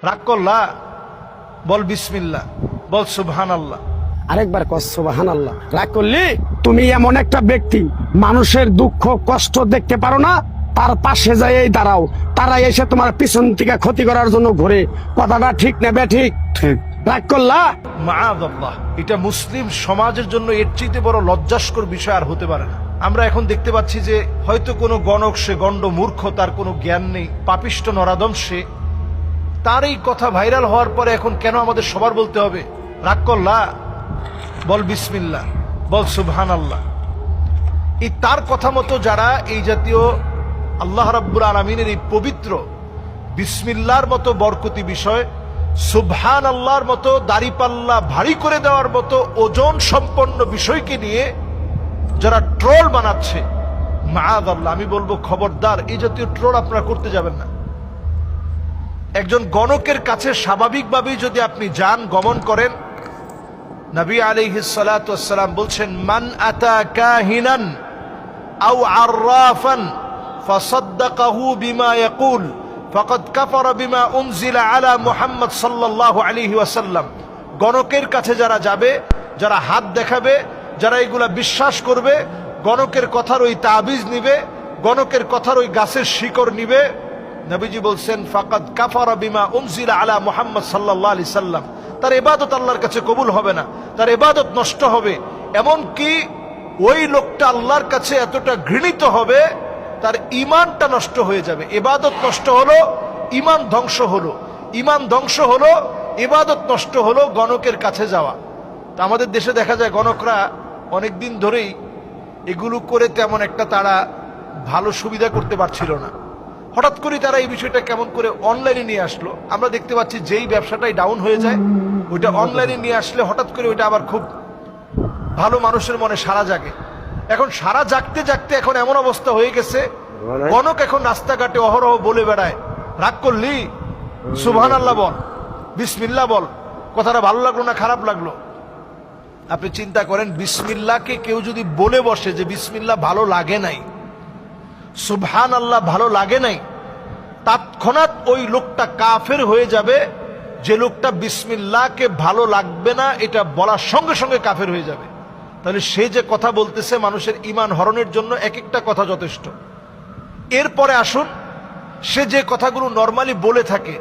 রাগ করলা, বল বিসমিল্লাহ, বল সুবহানাল্লাহ। আরেকবার কস সুবহানাল্লাহ। রাগ করলি? তুমি এমন একটা ব্যক্তি, মানুষের দুঃখ কষ্ট দেখতে পারো না, তার পাশে যাই দাঁড়াও, তারা এসে তোমার পিছন থেকে ক্ষতি করার জন্য ঘুরে। কথাটা ঠিক নেবে? ঠিক ঠিক। রাগ করলা? মাআযাল্লাহ, এটা মুসলিম সমাজের জন্য এর চেয়ে বড় লজ্জাস্কর বিষয় আর হতে পারে না। আমরা এখন দেখতে পাচ্ছি যে হয়তো কোনো গণক, সে গণ্ড মূর্খ, তার কোনো জ্ঞান নেই, পাপিষ্ট নরাদম সে, তার এই কথা ভাইরাল হওয়ার পরে এখন কেন আমাদের সবার বলতে হবে রাগ করলা, বল বিসমিল্লাহ, বল সুবহানাল্লাহ। এই তার কথা মতো যারা এই জাতীয় আল্লাহ রাব্বুল আলামিনের এই পবিত্র বিসমিল্লাহর মতো বরকতি বিষয়, সুবহানাল্লাহর মতো দাড়িপাল্লা ভারী করে দেওয়ার মতো ওজন সম্পন্ন বিষয়কে নিয়ে যারা ট্রোল বানাচ্ছে, মাআযাল্লাহ, আমি বলবো খবরদার, এই জাতীয় ট্রোল আপনারা করতে যাবেন না। একজন গণকের কাছে স্বাভাবিকভাবেই যদি আপনি যান, গমন করেন, নবী আলাইহিস সালাতু ওয়াস সালাম বলছেন, মান আতা কাহিনান আও আররাফান ফাসাদ্দাকাহু বিমা ইয়াকুল ফাকাদ কাফারা বিমা উনজিলা আলা মুহাম্মদ সাল্লাল্লাহু আলাইহি ওয়াসাল্লাম। গণকের কাছে যারা যাবে, যারা হাত দেখাবে, যারা এগুলা বিশ্বাস করবে, গণকের কথার ওই তাবিজ নিবে, গণকের কথার ওই গাছের শিকড় নিবে, নবীজি বলছেন ফাকাদ কাফারা বিমা উনজিলা আলা মুহাম্মদ সাল্লাল্লাহু আলাইহি সাল্লাম, তার ইবাদত আল্লাহর কাছে কবুল হবে না, তার ইবাদত নষ্ট হবে। এমন কি ওই লোকটা আল্লাহর কাছে এতটা ঘৃণিত হবে, তার ঈমানটা নষ্ট হয়ে যাবে। ইবাদত নষ্ট হলো, ঈমান ধ্বংস হলো, ঈমান ধ্বংস হলো, ইবাদত নষ্ট হলো, গণকের কাছে যাওয়া। তো আমাদের দেশে দেখা যায় গণকরা অনেকদিন ধরেই এগুলো করে তেমন একটা তারা ভালো সুবিধা করতে পারছিল না। হঠাৎ করে তারা এই বিষয়টা কেমন করে অনলাইনে নিয়ে আসলো। আমরা দেখতে পাচ্ছি যেই ব্যবসাটাই ডাউন হয়ে যায়, ওইটা অনলাইনে নিয়ে আসলে হঠাৎ করে ওইটা আবার খুব ভালো মানুষের মনে সাড়া জাগে। এখন সাড়া জাগতে জাগতে এখন এমন অবস্থা হয়ে গেছে, গণক এখন রাস্তাঘাটে অহরহ বলে বেড়ায়, রাগ করলি, সুবহানাল্লাহ বল, বিসমিল্লাহ বল। কথাটা ভালো লাগলো না খারাপ লাগলো? আপনি চিন্তা করেন, বিসমিল্লাহকে কেউ যদি বলে বসে যে বিসমিল্লাহ ভালো লাগে নাই, সুবহানাল্লাহ ভালো লাগে নাই, তৎক্ষণাৎ ওই লোকটা কাফের হয়ে যাবে। যে লোকটা বিসমিল্লাহকে ভালো লাগবে না এটা বলার সঙ্গে সঙ্গে কাফের হয়ে যাবে। তাহলে সে যে কথা বলতেছে মানুষের ঈমান হরণের জন্য এক একটা কথা যথেষ্ট। এরপরে আসুন, সে যে কথাগুলো নর্মালি বলে থাকে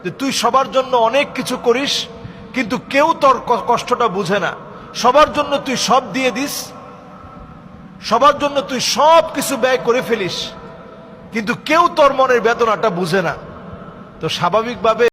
যে তুই সবার জন্য অনেক কিছু করিস কিন্তু কেউ তোর কষ্টটা বুঝে না, সবার জন্য তুই সব দিয়ে দিস, সবার জন্য তুই সব কিছু ব্যয় করে ফেলিস, কিন্তু কেউ তোর মনের বেদনাটা বুঝে না। তো স্বাভাবিকভাবে